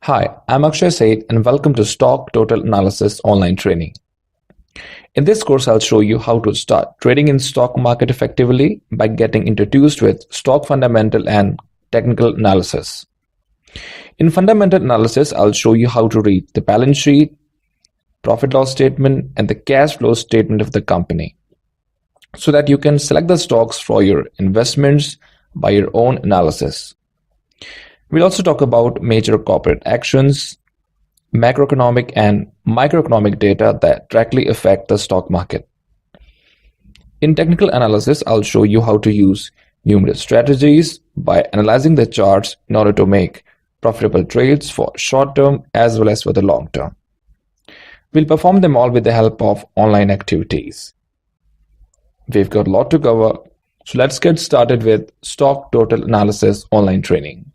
Hi, I'm Akshay Said and welcome to Stock Total Analysis online training. In this course, I'll show you how to start trading in stock market effectively by getting introduced with stock fundamental and technical analysis. In fundamental analysis, I'll show you how to read the balance sheet, profit loss statement, and the cash flow statement of the company so that you can select the stocks for your investments by your own analysis. We'll also talk about major corporate actions, macroeconomic and microeconomic data that directly affect the stock market. In technical analysis, I'll show you how to use numerous strategies by analyzing the charts in order to make profitable trades for short term as well as for the long term. We'll perform them all with the help of online activities. We've got a lot to cover, so let's get started with Stock Total Analysis online training.